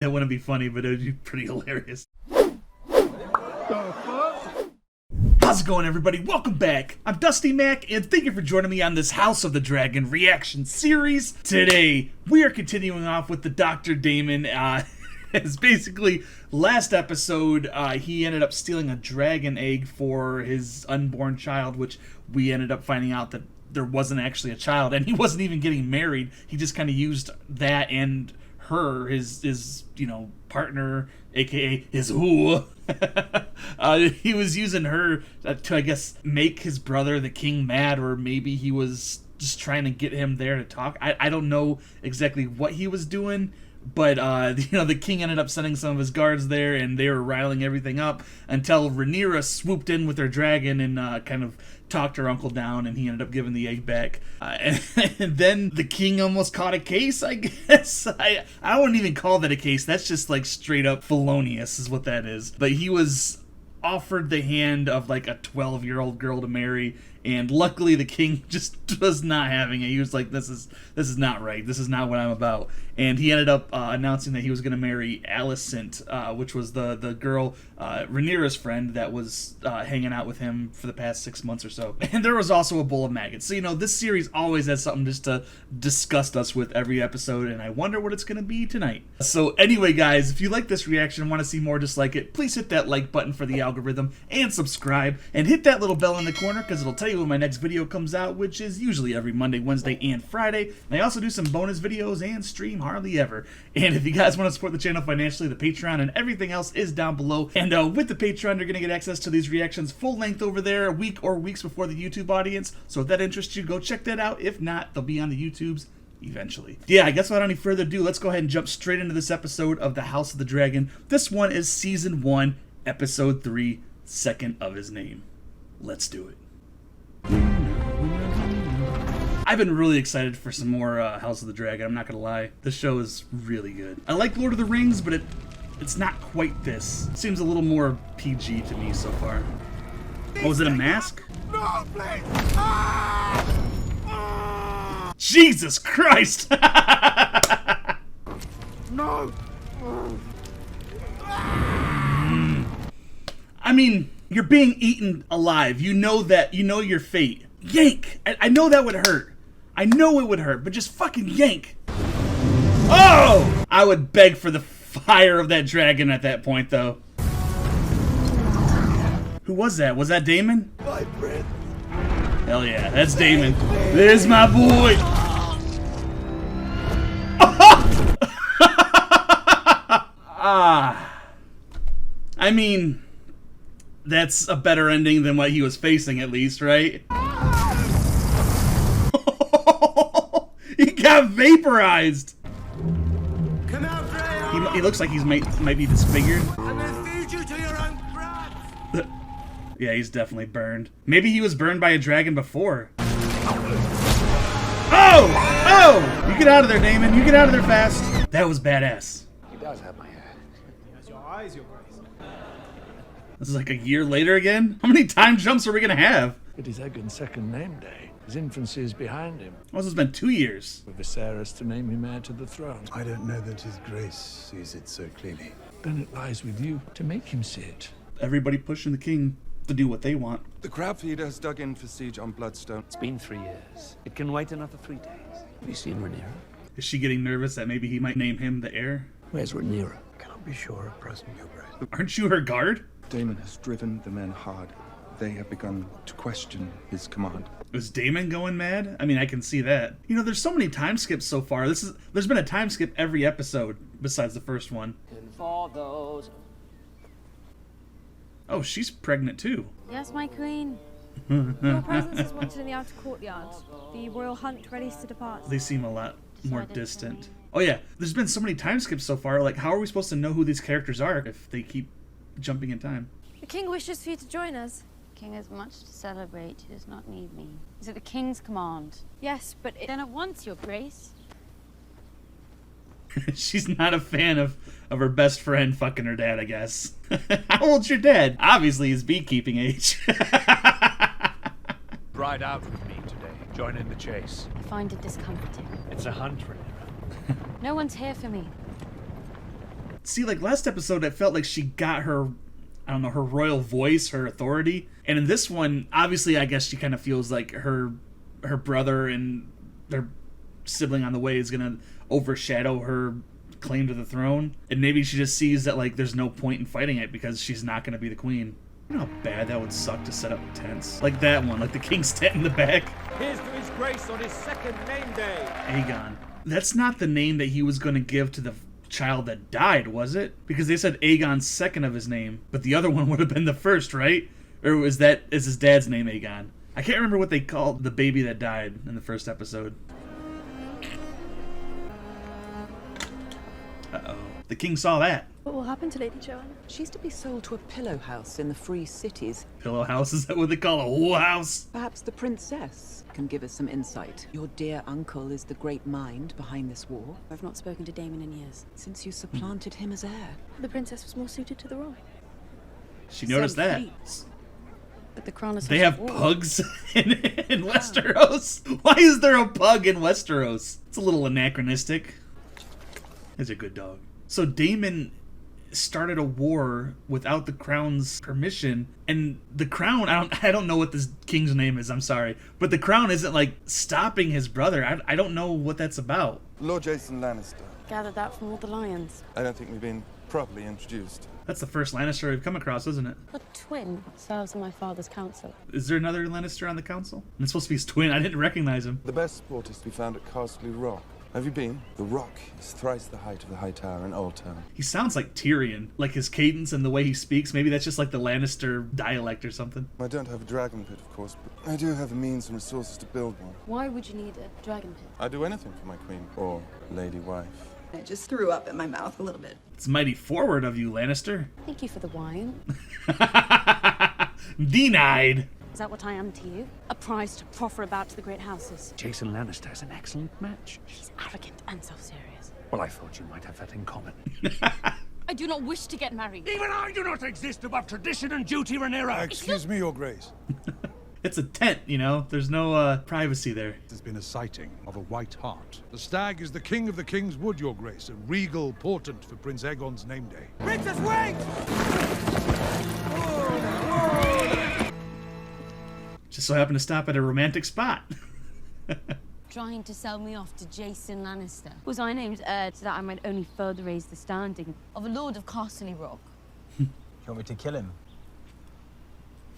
That wouldn't be funny, but it would be pretty hilarious. How's it going, everybody? Welcome back. I'm Dusty Mac, and thank you for joining me on this House of the Dragon reaction series. Today, we are continuing off with the Dr. Daemon. It's basically, last episode, he ended up stealing a dragon egg for his unborn child, which we ended up finding out that there wasn't actually a child, and he wasn't even getting married. He just kind of used that and her, his partner, aka his who. He was using her to, I guess, make his brother, the king, mad, or maybe he was just trying to get him there to talk. I don't know exactly what he was doing, but the king ended up sending some of his guards there, and they were riling everything up until Rhaenyra swooped in with her dragon and kind of talked her uncle down, and he ended up giving the egg back. And then the king almost caught a case, I guess. I wouldn't even call that a case. That's just like straight up felonious is what that is. But he was offered the hand of like a 12-year-old girl to marry, and luckily the king just was not having it. He was like, this is not right. This is not what I'm about. And he ended up announcing that he was going to marry Alicent, which was the girl, Rhaenyra's friend that was hanging out with him for the past 6 months or so. And there was also a bowl of maggots. So, this series always has something just to disgust us with every episode, and I wonder what it's going to be tonight. So anyway, guys, if you like this reaction and want to see more just like it, please hit that like button for the algorithm and subscribe, and hit that little bell in the corner because it'll tell you when my next video comes out, which is usually every Monday, Wednesday, and Friday. And I also do some bonus videos and stream hardly ever. And if you guys want to support the channel financially, the Patreon and everything else is down below. And with the Patreon, you're going to get access to these reactions full length over there a week or weeks before the YouTube audience. So if that interests you, go check that out. If not, they'll be on the YouTubes eventually. Yeah, I guess without any further ado, let's go ahead and jump straight into this episode of the House of the Dragon. This one is Season 1, Episode 3, Second of His Name. Let's do it. I've been really excited for some more House of the Dragon, I'm not gonna lie. This show is really good. I like Lord of the Rings, but it's not quite this. It seems a little more PG to me so far. Oh, is it a mask? No, please! Jesus Christ! No! I mean, you're being eaten alive. You know that. You know your fate. Yank! I know that would hurt. I know it would hurt, but just fucking yank. Oh! I would beg for the fire of that dragon at that point, though. Who was that? Was that Daemon? My prince! Hell yeah, that's Daemon. There's my boy! I mean, that's a better ending than what he was facing, at least, right? He got vaporized. Come out, Freya! He looks like he's might be disfigured. And then feed you to your own brats! Yeah, he's definitely burned. Maybe he was burned by a dragon before. Oh! Oh! You get out of there, Daemon. You get out of there fast. That was badass. He does have my hair. He has your eyes, your grace. This is like a year later again? How many time jumps are we gonna have? It is Aegon's second name day. His infancy is behind him. Oh, this has been 2 years. For Viserys to name him heir to the throne. I don't know that His Grace sees it so clearly. Then it lies with you to make him see it. Everybody pushing the king to do what they want. The crab feeder has dug in for siege on Bloodstone. It's been 3 years. It can wait another 3 days. Have you seen Rhaenyra? Is she getting nervous that maybe he might name him the heir? Where's Rhaenyra? Cannot be sure at present, Your Grace. Aren't you her guard? Daemon has driven the men hard. They have begun to question his command. Is Daemon going mad? I mean, I can see that. There's so many time skips so far. There's been a time skip every episode besides the first one. And for those... Oh, she's pregnant too. Yes, my queen. Your presence is wanted in the outer courtyard. The royal hunt ready to depart. They seem a lot more distant. Oh yeah, there's been so many time skips so far. Like, how are we supposed to know who these characters are if they keep jumping in time? The king wishes for you to join us. The king has much to celebrate. He does not need me. Is it the king's command? Yes, but Then at once, your grace. She's not a fan of her best friend fucking her dad, I guess. How old's your dad? Obviously he's beekeeping age. Ride out with me today. Join in the chase. I find it discomforting. It's a hunt, Rhaenyra. No one's here for me. See, like last episode, I felt like she got her, I don't know, her royal voice, her authority. And in this one, obviously, I guess she kind of feels like her brother and their sibling on the way is going to overshadow her claim to the throne. And maybe she just sees that, like, there's no point in fighting it because she's not going to be the queen. You know how bad that would suck to set up tents? Like that one, like the king's tent in the back. Here's to his grace on his second name day. Aegon. That's not the name that he was going to give to the child that died, was it? Because they said Aegon's second of his name, but the other one would have been the first, right? Or is his dad's name Aegon? I can't remember what they called the baby that died in the first episode. Uh-oh. The king saw that. What will happen to Lady Joanna? She's to be sold to a pillow house in the free cities. Pillow house? Is that what they call a whole house? Perhaps the princess can give us some insight. Your dear uncle is the great mind behind this war. I've not spoken to Damon in years. Since you supplanted him as heir. The princess was more suited to the role. She noticed Some that. feats. But the crown is They have pugs in Westeros? Why is there a pug in Westeros? It's a little anachronistic. He's a good dog. So Daemon started a war without the crown's permission, and the crown, I don't know what this king's name is, I'm sorry, but the crown isn't like stopping his brother. I don't know what that's about. Lord Jason Lannister. Gathered that from all the lions. I don't think we've been properly introduced. That's the first Lannister we've come across, isn't it? A twin serves on my father's council. Is there another Lannister on the council? And it's supposed to be his twin. I didn't recognize him. The best sport is to be found at Castle Rock. Have you been? The Rock is thrice the height of the High Tower in Old Town. He sounds like Tyrion, like his cadence and the way he speaks. Maybe that's just like the Lannister dialect or something. I don't have a dragon pit, of course, but I do have the means and resources to build one. Why would you need a dragon pit? I'd do anything for my queen, or lady wife. I just threw up in my mouth a little bit. It's mighty forward of you, Lannister. Thank you for the wine. Denied. Is that what I am to you? A prize to proffer about to the great houses? Jason Lannister is an excellent match. He's arrogant and self-serious. Well, I thought you might have that in common. I do not wish to get married. Even I do not exist above tradition and duty, Rhaenyra. Excuse me, Your Grace. It's a tent, you know? There's no privacy there. There's been a sighting of a white hart. The stag is the king of the King's Wood, Your Grace, a regal portent for Prince Aegon's name day. Princess, wait! Just so happened to stop at a romantic spot. Trying to sell me off to Jason Lannister. Was I named heir so that I might only further raise the standing of a lord of Castle Rock? You want me to kill him?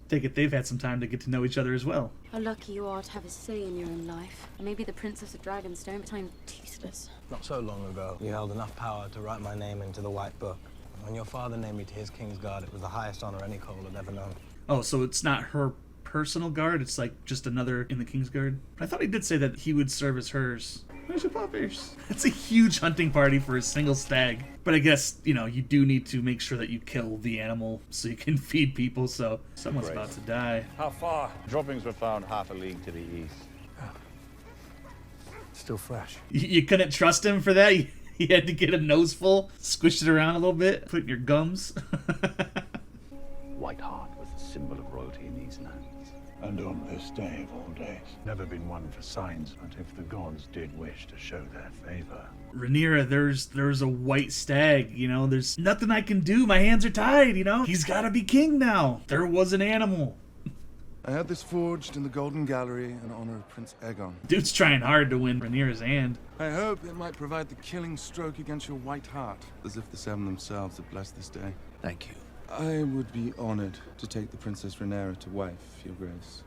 Take it they've had some time to get to know each other as well. How lucky you are to have a say in your own life. Maybe the Princess of Dragonstone, but I'm toothless. Not so long ago, you held enough power to write my name into the White Book. When your father named me to his King's Guard, it was the highest honor any Cole had ever known. Oh, so it's not her personal guard, it's like just another in the King's Guard? I thought he did say that he would serve as hers. Where's your puppers? It's a huge hunting party for a single stag. But I guess, you know, you do need to make sure that you kill the animal so you can feed people, so someone's about to die. How far? Droppings were found half a league to the east. Still fresh. You couldn't trust him for that? You had to get a nose full, squish it around a little bit, put it in your gums. White Hart was the symbol of royalty in these lands. And on this day of all days, never been one for signs, but if the gods did wish to show their favor. Rhaenyra, there's a white stag, you know, there's nothing I can do, my hands are tied, you know? He's gotta be king now. There was an animal. I had this forged in the Golden Gallery in honor of Prince Aegon. Dude's trying hard to win Rhaenyra's hand. I hope it might provide the killing stroke against your white heart, as if the seven themselves had blessed this day. Thank you. I would be honored to take the Princess Rhaenyra to wife, Your Grace.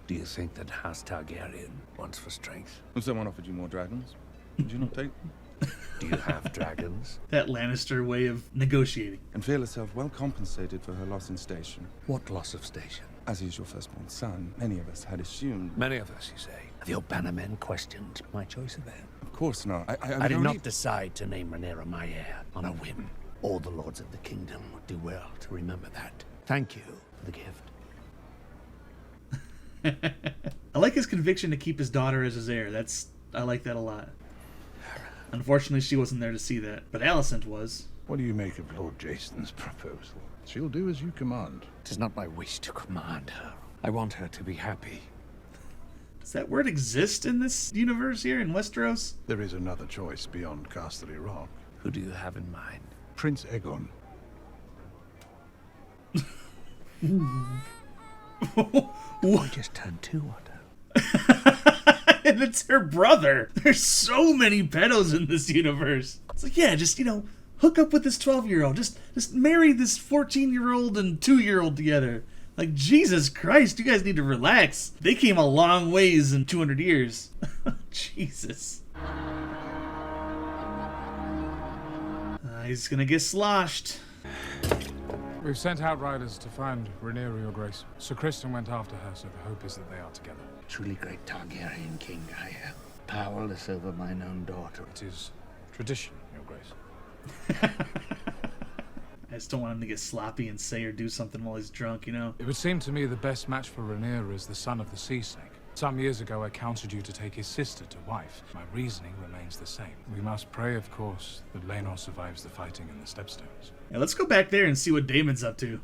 Do you think that House Targaryen wants for strength? If someone offered you more dragons, would you not take them? Do you have dragons? That Lannister way of negotiating. And feel herself well compensated for her loss in station. What loss of station? As he's your firstborn son, many of us had assumed... Many of us, you say? Have your bannermen questioned my choice of heir? Of course not. I did not decide to name Rhaenyra my heir on a whim. All the lords of the kingdom would do well to remember that. Thank you for the gift. I like his conviction to keep his daughter as his heir. I like that a lot. Unfortunately, she wasn't there to see that, but Alicent was. What do you make of Lord Jason's proposal? She'll do as you command. It is not my wish to command her. I want her to be happy. Does that word exist in this universe here in Westeros? There is another choice beyond Castle Rock. Who do you have in mind? Prince Aegon. I just turned 2 on her. And it's her brother. There's so many pedos in this universe. It's like, yeah, just, hook up with this 12-year-old. Just marry this 14-year-old and 2-year-old together. Like, Jesus Christ, you guys need to relax. They came a long ways in 200 years. Jesus. He's gonna get sloshed. We've sent outriders to find Rhaenyra, Your Grace. Sir Criston went after her, so the hope is that they are together. Truly great Targaryen king I am. Powerless over mine own daughter. It is tradition, Your Grace. I just don't want him to get sloppy and say or do something while he's drunk, It would seem to me the best match for Rhaenyra is the son of the Sea Snake. Some years ago, I counseled you to take his sister to wife. My reasoning remains the same. We must pray, of course, that Rhaenyra survives the fighting in the Stepstones. Yeah, let's go back there and see what Daemon's up to.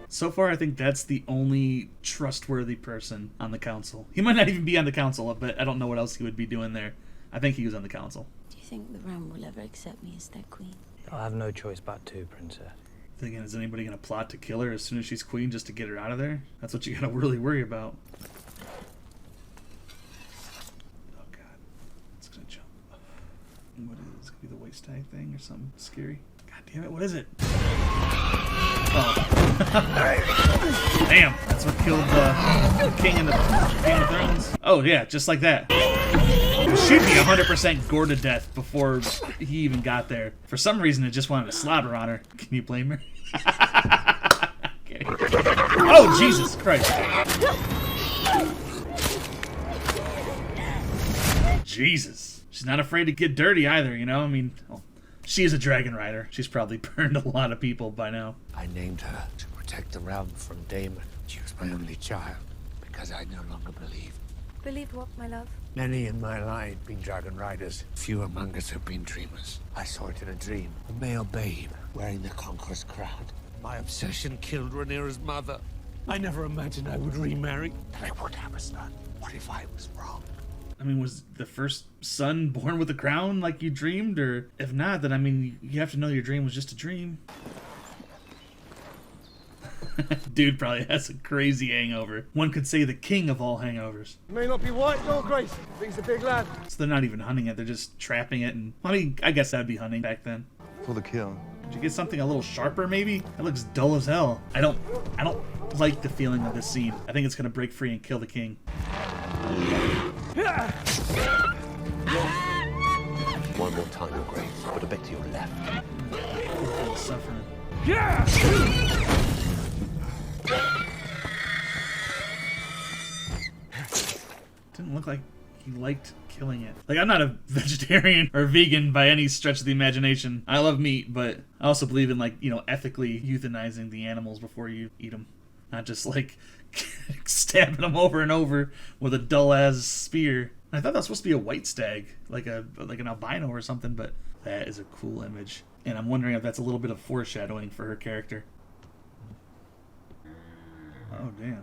So far, I think that's the only trustworthy person on the council. He might not even be on the council, but I don't know what else he would be doing there. I think he was on the council. Do you think the realm will ever accept me as their queen? I'll have no choice but to, Princess. Thinking, is anybody going to plot to kill her as soon as she's queen just to get her out of there? That's what you got to really worry about. Oh, God. It's going to jump. What is it? It's going to be the waist tag thing or something scary? God damn it, what is it? Oh. Damn, that's what killed the king in the Game of Thrones. Oh, yeah, just like that. She'd be 100% gored to death before he even got there. For some reason, it just wanted to slaughter on her. Can you blame her? Okay. Oh, Jesus Christ. Jesus. She's not afraid to get dirty either, I mean, she is a dragon rider. She's probably burned a lot of people by now. I named her to protect the realm from Daemon. She was my only child, because I no longer believed. Believe what, my love? Many in my line have been dragon riders. Few among us have been dreamers. I saw it in a dream. A male babe wearing the conqueror's crown. My obsession killed Rhaenyra's mother. I never imagined I would remarry. And I would have a son. What if I was wrong? I mean, was the first son born with a crown like you dreamed? Or if not, then, I mean, you have to know your dream was just a dream. Dude probably has a crazy hangover. One could say the king of all hangovers. May not be white, Your Grace, but he's a big lad. So they're not even hunting it, they're just trapping it. And I mean, I guess that'd be hunting back then. For the kill. Did you get something a little sharper, maybe? That looks dull as hell. I don't like the feeling of this scene. I think it's gonna break free and kill the king. One more time, Your Grace, but a bit to your left. Suffering. Yeah! Didn't look like he liked killing it. Like, I'm not a vegetarian or vegan by any stretch of the imagination. I love meat, but I also believe in, like, ethically euthanizing the animals before you eat them. Not just, like, stabbing them over and over with a dull-ass spear. I thought that was supposed to be a white stag, like an albino or something, but that is a cool image. And I'm wondering if that's a little bit of foreshadowing for her character. Oh, damn.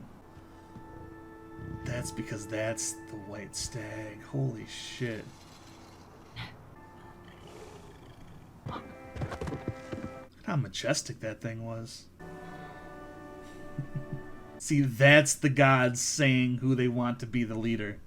That's because that's the white stag. Holy shit. Look at how majestic that thing was. See, that's the gods saying who they want to be the leader.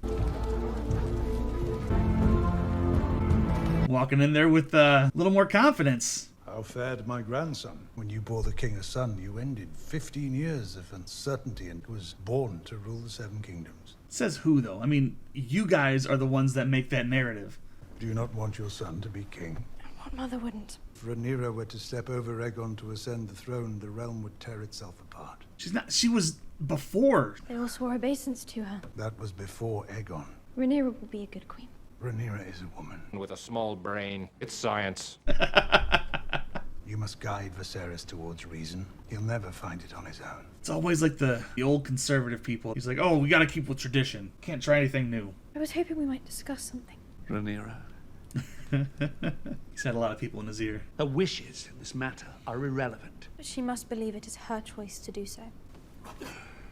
Walking in there with a little more confidence. How fared my grandson? When you bore the king a son, you ended 15 years of uncertainty and was born to rule the Seven Kingdoms. It says who, though? I mean, you guys are the ones that make that narrative. Do you not want your son to be king? What mother wouldn't? If Rhaenyra were to step over Aegon to ascend the throne, the realm would tear itself apart. She's not. She was before. They all swore obeisance to her. That was before Aegon. Rhaenyra will be a good queen. Rhaenyra is a woman. With a small brain, it's science. You must guide Viserys towards reason. He'll never find it on his own. It's always like the old conservative people. He's like, oh, we gotta keep with tradition. Can't try anything new. I was hoping we might discuss something. Rhaenyra. He's had a lot of people in his ear. Her wishes in this matter are irrelevant. But she must believe it is her choice to do so.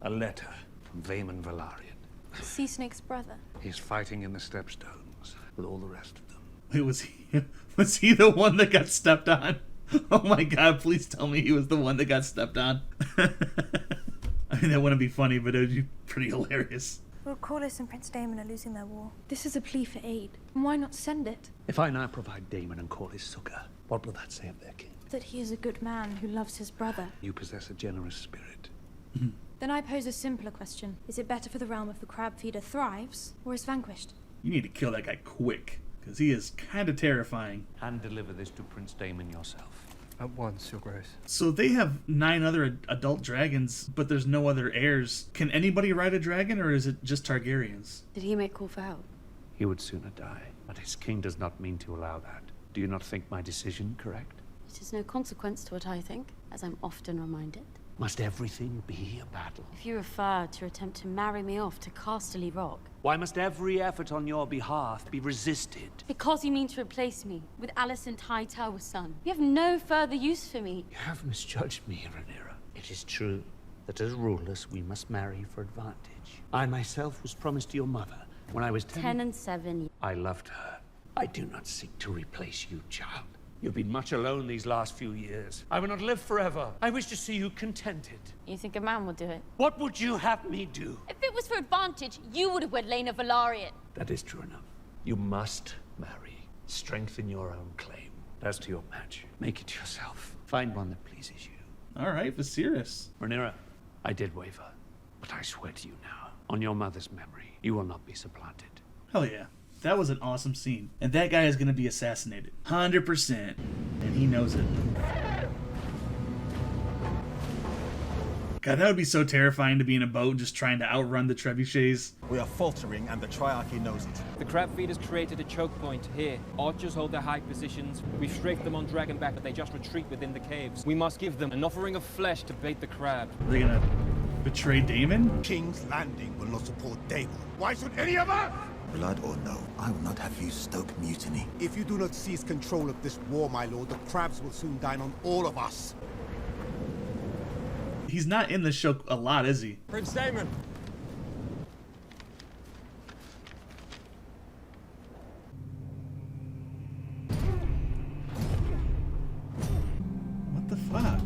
A letter from Vaemon Velaryon. Sea Snake's brother. He's fighting in the Stepstones. with all the rest of them. Wait, was he the one that got stepped on? Oh my god, please tell me he was the one that got stepped on. I mean, that wouldn't be funny, but it would be pretty hilarious. Lord Corlys and Prince Daemon are losing their war. This is a plea for aid. Why not send it? If I now provide Daemon and Corlys succor, what will that say of their king? That he is a good man who loves his brother. You possess a generous spirit. Then I pose a simpler question. Is it better for the realm if the crab feeder thrives or is vanquished? You need to kill that guy quick, because he is kind of terrifying. And deliver this to Prince Daemon yourself. At once, Your Grace. So they have 9 other adult dragons, but there's no other heirs. Can anybody ride a dragon, or is it just Targaryens? Did he make call for help? He would sooner die, but his king does not mean to allow that. Do you not think my decision correct? It is no consequence to what I think, as I'm often reminded. Must everything be a battle? If you refer to your attempt to marry me off to Casterly Rock... Why must every effort on your behalf be resisted? Because you mean to replace me with Alicent Hightower's son. You have no further use for me. You have misjudged me, Rhaenyra. It is true that as rulers we must marry for advantage. I myself was promised to your mother when I was 10 and 7. I loved her. I do not seek to replace you, child. You've been much alone these last few years. I will not live forever. I wish to see you contented. You think a man would do it? What would you have me do? If it was for advantage, you would have wed Rhaenyra Velaryon. That is true enough. You must marry. Strengthen your own claim. As to your match, make it yourself. Find one that pleases you. All right, Viserys. Rhaenyra, I did waver, but I swear to you now, on your mother's memory, you will not be supplanted. Hell yeah. That was an awesome scene. And that guy is going to be assassinated. 100%. And he knows it. God, that would be so terrifying to be in a boat just trying to outrun the trebuchets. We are faltering and the Triarchy knows it. The crab feeders created a choke point here. Archers hold their high positions. We've strafed them on Dragonback, but they just retreat within the caves. We must give them an offering of flesh to bait the crab. Are they going to betray Daemon? King's Landing will not support Daemon. Why should any of us? Blood or no, I will not have you stoke mutiny. If you do not seize control of this war, my lord, the crabs will soon dine on all of us. He's not in the show a lot, is he? Prince Daemon. What the fuck?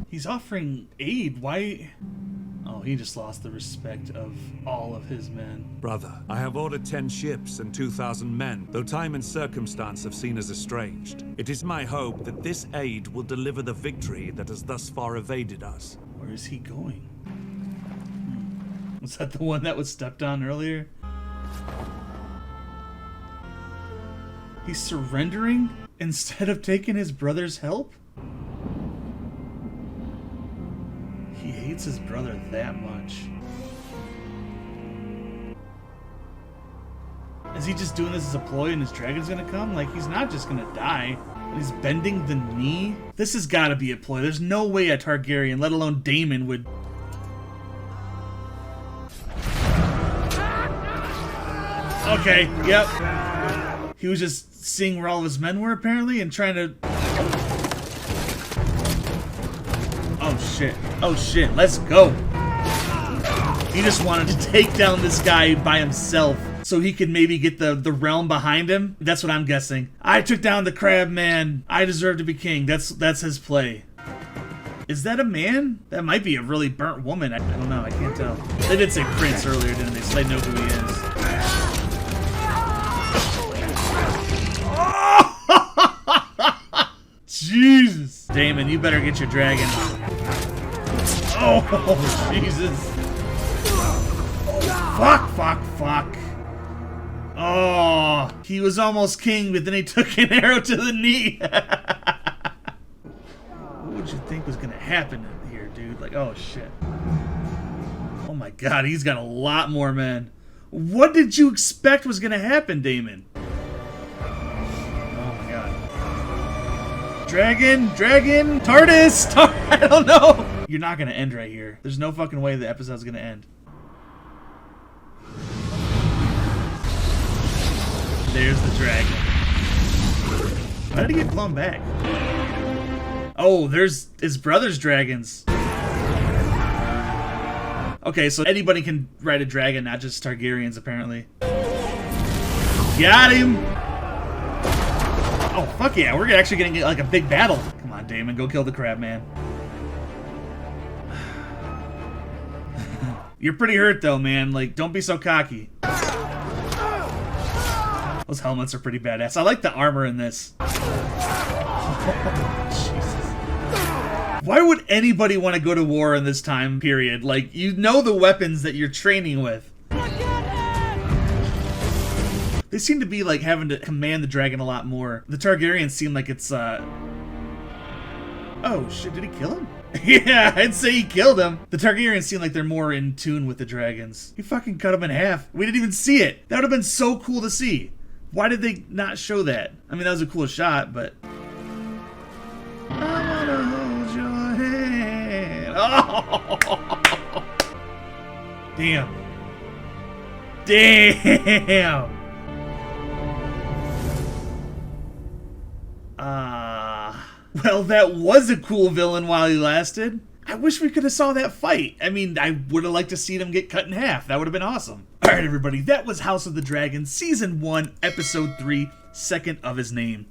He's offering aid. Why? Oh, he just lost the respect of all of his men. Brother, I have ordered 10 ships and 2,000 men, though time and circumstance have seen us estranged. It is my hope that this aid will deliver the victory that has thus far evaded us. Where is he going? Was that the one that was stepped on earlier? He's surrendering instead of taking his brother's help? He hates his brother that much. Is he just doing this as a ploy and his dragon's gonna come? Like, he's not just gonna die. He's bending the knee? This has gotta be a ploy. There's no way a Targaryen, let alone Daemon, would... Okay, yep. He was just seeing where all of his men were, apparently, and trying to... Oh shit. Oh shit, let's go. He just wanted to take down this guy by himself so he could maybe get the realm behind him. That's what I'm guessing. I took down the crab man. I deserve to be king. That's his play. Is that a man? That might be a really burnt woman. I don't know. I can't tell. They did say prince earlier, didn't they? So they know who he is. Jesus. Daemon, you better get your dragon. Oh, Jesus. Fuck, fuck, fuck. Oh, he was almost king, but then he took an arrow to the knee. What would you think was gonna happen here, dude? Like, oh shit. Oh my god, he's got a lot more men. What did you expect was gonna happen, Daemon? Oh my god. Dragon, TARDIS, I don't know. You're not gonna end right here. There's no fucking way the episode's gonna end. There's the dragon. How did he get blown back? Oh, there's his brother's dragons. Okay, so anybody can ride a dragon, not just Targaryens, apparently. Got him! Oh, fuck yeah, we're actually gonna get like a big battle. Come on, Daemon, go kill the crab man. You're pretty hurt though, man. Like, don't be so cocky. Those helmets are pretty badass. I like the armor in this. Jesus. Why would anybody want to go to war in this time period? Like, you know the weapons that you're training with. They seem to be like having to command the dragon a lot more. The Targaryens seem like it's oh shit, did he kill him? Yeah, I'd say he killed him. The Targaryens seem like they're more in tune with the dragons. He fucking cut him in half. We didn't even see it. That would have been so cool to see. Why did they not show that? I mean, that was a cool shot, but I wanna hold your hand. Oh. Damn. Damn. Well, that was a cool villain while he lasted. I wish we could have saw that fight. I mean, I would have liked to see him get cut in half. That would have been awesome. All right, everybody, that was House of the Dragon, Season 1, Episode 3, Second of His Name.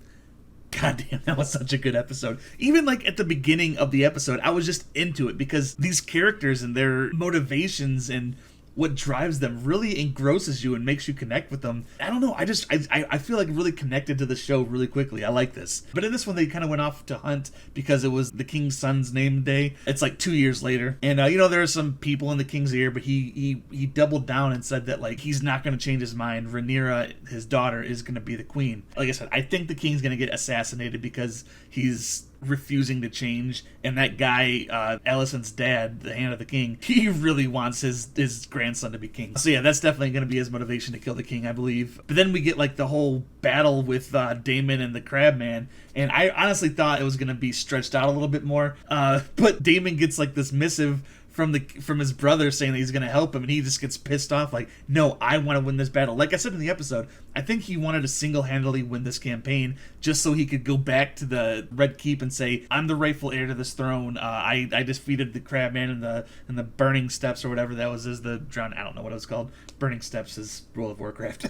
Goddamn, that was such a good episode. Even like at the beginning of the episode, I was just into it because these characters and their motivations and what drives them really engrosses you and makes you connect with them. I don't know, I feel like really connected to the show really quickly. I like this. But in this one, they kind of went off to hunt because it was the king's son's name day. It's like 2 years later. And, you know, there are some people in the king's ear, but he doubled down and said that, like, he's not going to change his mind. Rhaenyra, his daughter, is going to be the queen. Like I said, I think the king's going to get assassinated because he's refusing to change, and that guy Alicent's dad, the Hand of the King, he really wants his grandson to be king. So yeah, that's definitely going to be his motivation to kill the king, I believe. But then we get like the whole battle with Daemon and the crab man, and I honestly thought it was going to be stretched out a little bit more, but Daemon gets like this missive from his brother saying that he's going to help him, and he just gets pissed off like, no, I want to win this battle. Like I said in the episode, I think he wanted to single-handedly win this campaign just so he could go back to the Red Keep and say, I'm the rightful heir to this throne. I defeated the crab man in the burning steps or whatever that was, the drown. I don't know what it was called. Burning steps is World of Warcraft.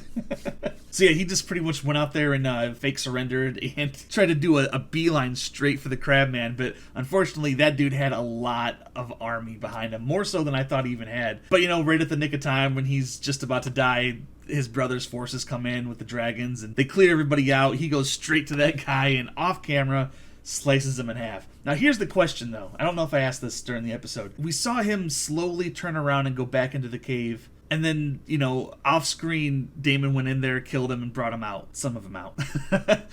So yeah, he just pretty much went out there and fake surrendered and tried to do a beeline straight for the crab man, but unfortunately that dude had a lot of army behind him, more so than I thought he even had. But you know, right at the nick of time when he's just about to die, his brother's forces come in with the dragons and they clear everybody out. He goes straight to that guy and off camera slices him in half. Now here's the question though. I don't know if I asked this during the episode. We saw him slowly turn around and go back into the cave. And then, you know, off screen, Daemon went in there, killed him, and brought him out. Some of him out.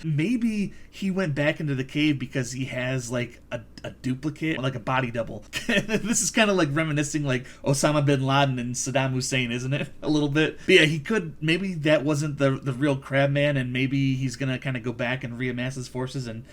Maybe he went back into the cave because he has, like, a duplicate, like a body double. This is kind of like reminiscing, like, Osama bin Laden and Saddam Hussein, isn't it? A little bit. But yeah, he could, maybe that wasn't the real crab man, and maybe he's going to kind of go back and reamass his forces and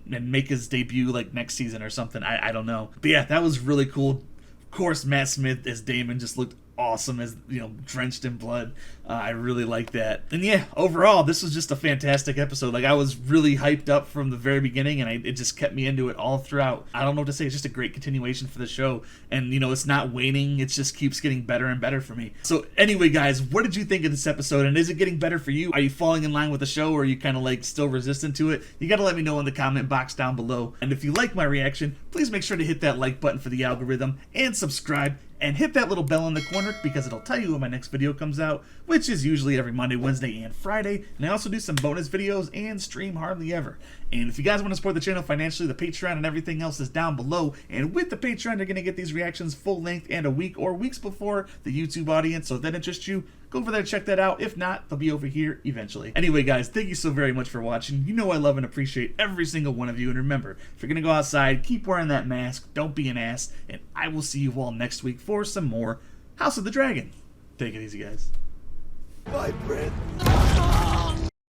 make his debut, like, next season or something. I don't know. But yeah, that was really cool. Of course, Matt Smith as Daemon just looked awesome, as you know, drenched in blood. I really like that. And yeah, overall, this was just a fantastic episode. Like, I was really hyped up from the very beginning, and it just kept me into it all throughout. I don't know what to say. It's just a great continuation for the show. And, you know, it's not waning. It just keeps getting better and better for me. So anyway, guys, what did you think of this episode? And is it getting better for you? Are you falling in line with the show, or are you kind of like still resistant to it? You got to let me know in the comment box down below. And if you like my reaction, please make sure to hit that like button for the algorithm and subscribe. And hit that little bell in the corner because it'll tell you when my next video comes out, which is usually every Monday, Wednesday, and Friday. And I also do some bonus videos and stream hardly ever. And if you guys want to support the channel financially, the Patreon and everything else is down below. And with the Patreon, you're going to get these reactions full length and a week or weeks before the YouTube audience. So if that interests you, go over there and check that out. If not, they'll be over here eventually. Anyway, guys, thank you so very much for watching. You know I love and appreciate every single one of you. And remember, if you're going to go outside, keep wearing that mask. Don't be an ass. And I will see you all next week for some more House of the Dragon. Take it easy, guys. My friend.